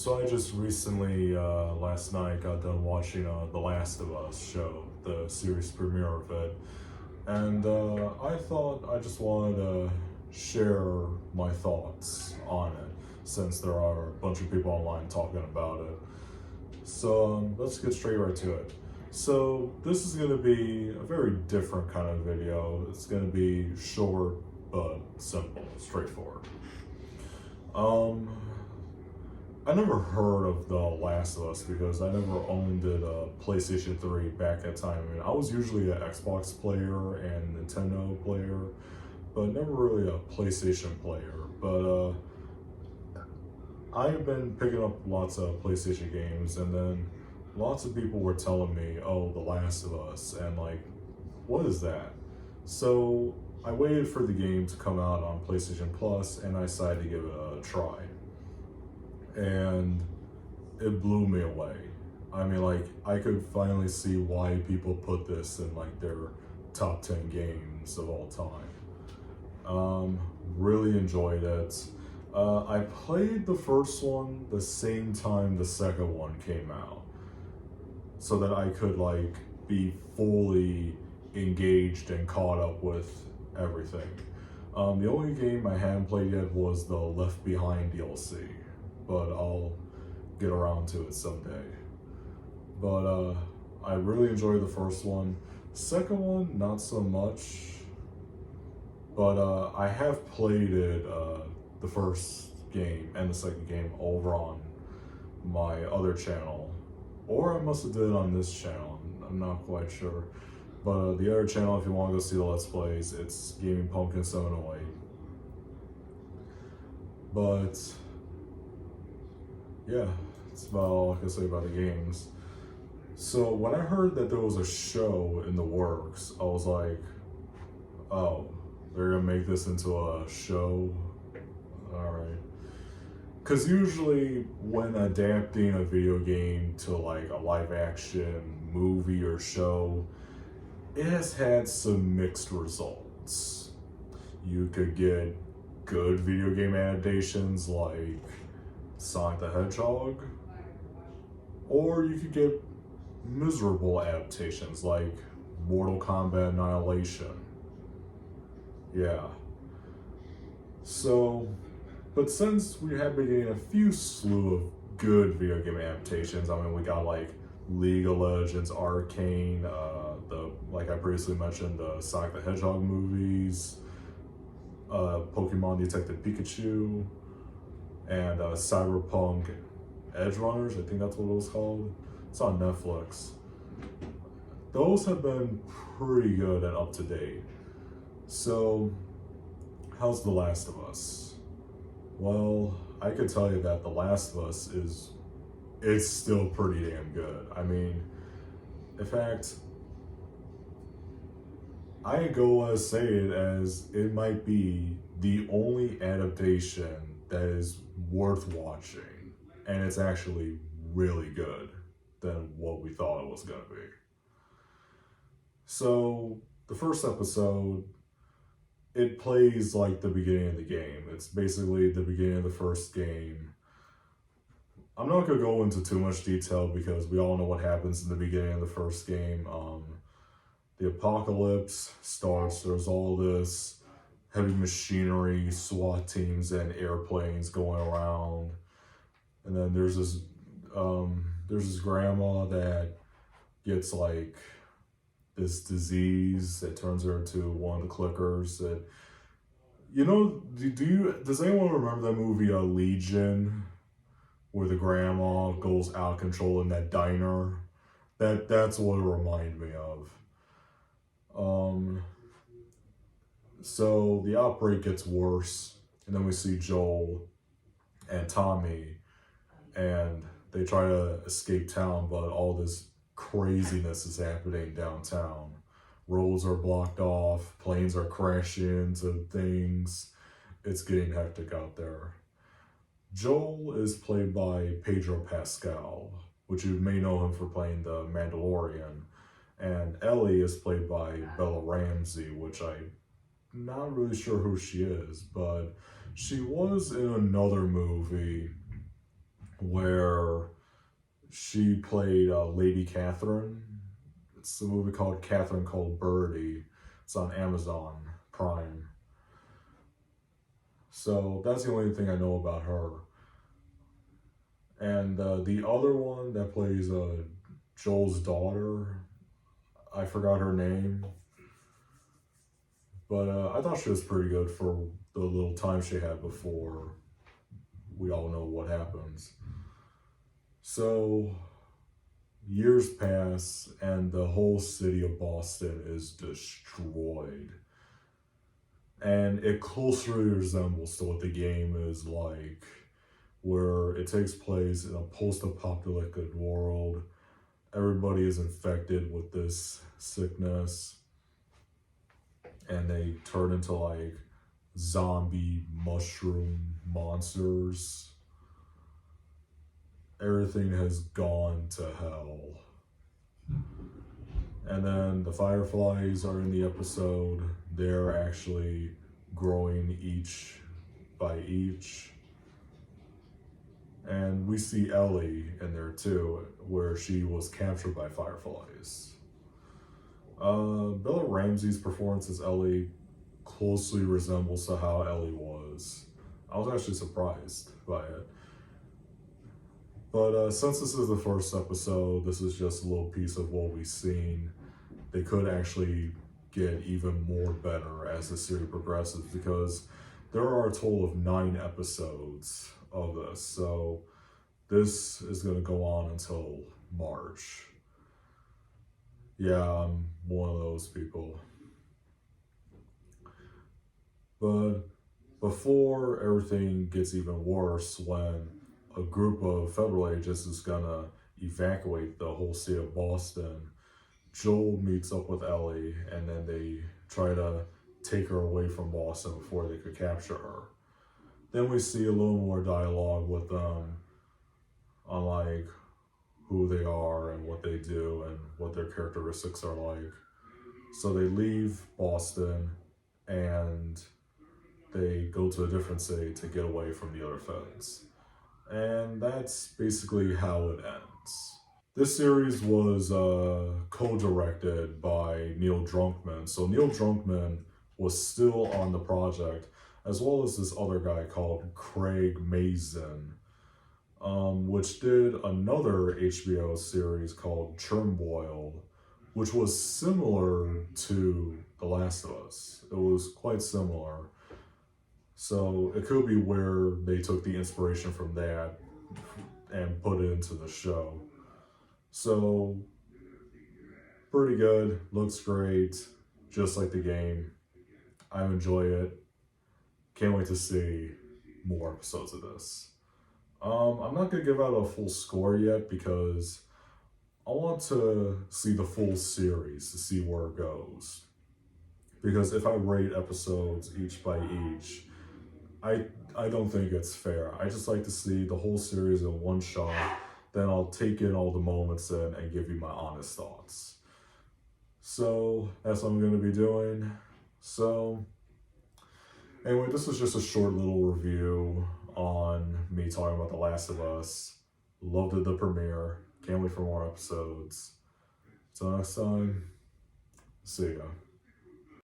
So I just recently, last night, got done watching The Last of Us show, the series premiere of it, and I thought I just wanted to share my thoughts on it, since there are a bunch of people online talking about it. So let's get straight right to it. So this is going to be a very different kind of video. It's going to be short but simple, straightforward. Um, I never heard of The Last of Us because I never owned a PlayStation 3 back at time. I mean, I was usually an Xbox player and Nintendo player, but never really a PlayStation player. But I've been picking up lots of PlayStation games, and then lots of people were telling me, oh, The Last of Us, and like, what is that? So I waited for the game to come out on PlayStation Plus, and I decided to give it a try. And it blew me away. I mean, like, I could finally see why people put this in like their top 10 games of all time. Really enjoyed it. I played the first one the same time the second one came out, so that I could like be fully engaged and caught up with everything. The only game I hadn't played yet was the Left Behind DLC, but I'll get around to it someday. But I really enjoyed the first one. Second one, not so much. But I have played it, the first game and the second game, over on my other channel. Or I must have did it on this channel, I'm not quite sure. But the other channel, if you want to go see the Let's Plays, it's Gaming Pumpkin 708. But yeah, that's about all I can say about the games. So when I heard that there was a show in the works, I was like, oh, they're gonna make this into a show? Alright. Because usually when adapting a video game to like a live action movie or show, it has had some mixed results. You could get good video game adaptations like Sonic the Hedgehog, or you could get miserable adaptations like Mortal Kombat Annihilation. Yeah. So, but since we have been getting a few slew of good video game adaptations, I mean, we got like League of Legends, Arcane, like I previously mentioned, the Sonic the Hedgehog movies, Pokemon Detective Pikachu, and Cyberpunk Edge Runners, I think that's what it was called. It's on Netflix. Those have been pretty good and up to date. So, how's The Last of Us? Well, I could tell you that The Last of Us it's still pretty damn good. I mean, in fact, I go as say it as it might be the only adaptation that is worth watching, and it's actually really good than what we thought it was gonna be. So the first episode, it plays like the beginning of the game. It's basically the beginning of the first game. I'm not gonna go into too much detail because we all know what happens in the beginning of the first game. The apocalypse starts, there's all this heavy machinery, SWAT teams, and airplanes going around. And then there's this grandma that gets like this disease that turns her into one of the clickers. That, you know, does anyone remember that movie Legion, where the grandma goes out of control in that diner? That's what it reminded me of. So the outbreak gets worse, and then we see Joel and Tommy, and they try to escape town, but all this craziness is happening downtown. Roads are blocked off, planes are crashing into things. It's getting hectic out there. Joel is played by Pedro Pascal, which you may know him for playing the Mandalorian. And Ellie is played by Bella Ramsey, which I'm not really sure who she is, but she was in another movie where she played Lady Catherine. It's a movie called Catherine Called Birdie. It's on Amazon Prime. So that's the only thing I know about her. And the other one that plays Joel's daughter, I forgot her name, but I thought she was pretty good for the little time she had before we all know what happens. So years pass and the whole city of Boston is destroyed. And it closely resembles to what the game is like, where it takes place in a post-apocalyptic world. Everybody is infected with this sickness, and they turn into like zombie mushroom monsters. Everything has gone to hell. And then the fireflies are in the episode. They're actually growing each by each. And we see Ellie in there too, where she was captured by fireflies. Bella Ramsey's performance as Ellie closely resembles to how Ellie was. I was actually surprised by it. But since this is the first episode, this is just a little piece of what we've seen. They could actually get even more better as the series progresses, because there are a total of 9 episodes of this. So this is going to go on until March. Yeah, I'm one of those people. But before everything gets even worse, when a group of federal agents is gonna evacuate the whole city of Boston, Joel meets up with Ellie, and then they try to take her away from Boston before they could capture her. Then we see a little more dialogue with them on like who they are and what they do and what their characteristics are like. So they leave Boston and they go to a different city to get away from the other feds. And that's basically how it ends. This series was co-directed by Neil Druckmann. So Neil Druckmann was still on the project, as well as this other guy called Craig Mazin, which did another HBO series called Churnboil, which was similar to The Last of Us. It was quite similar. So it could be where they took the inspiration from that and put it into the show. So pretty good, looks great, just like the game. I enjoy it. Can't wait to see more episodes of this. I'm not gonna give out a full score yet because I want to see the full series to see where it goes. Because if I rate episodes each by each, I don't think it's fair. I just like to see the whole series in one shot, then I'll take in all the moments in and give you my honest thoughts. So that's what I'm going to be doing. So anyway, this was just a short little review on me talking about The Last of Us. Loved the premiere. Can't wait for more episodes. Till next time, see ya.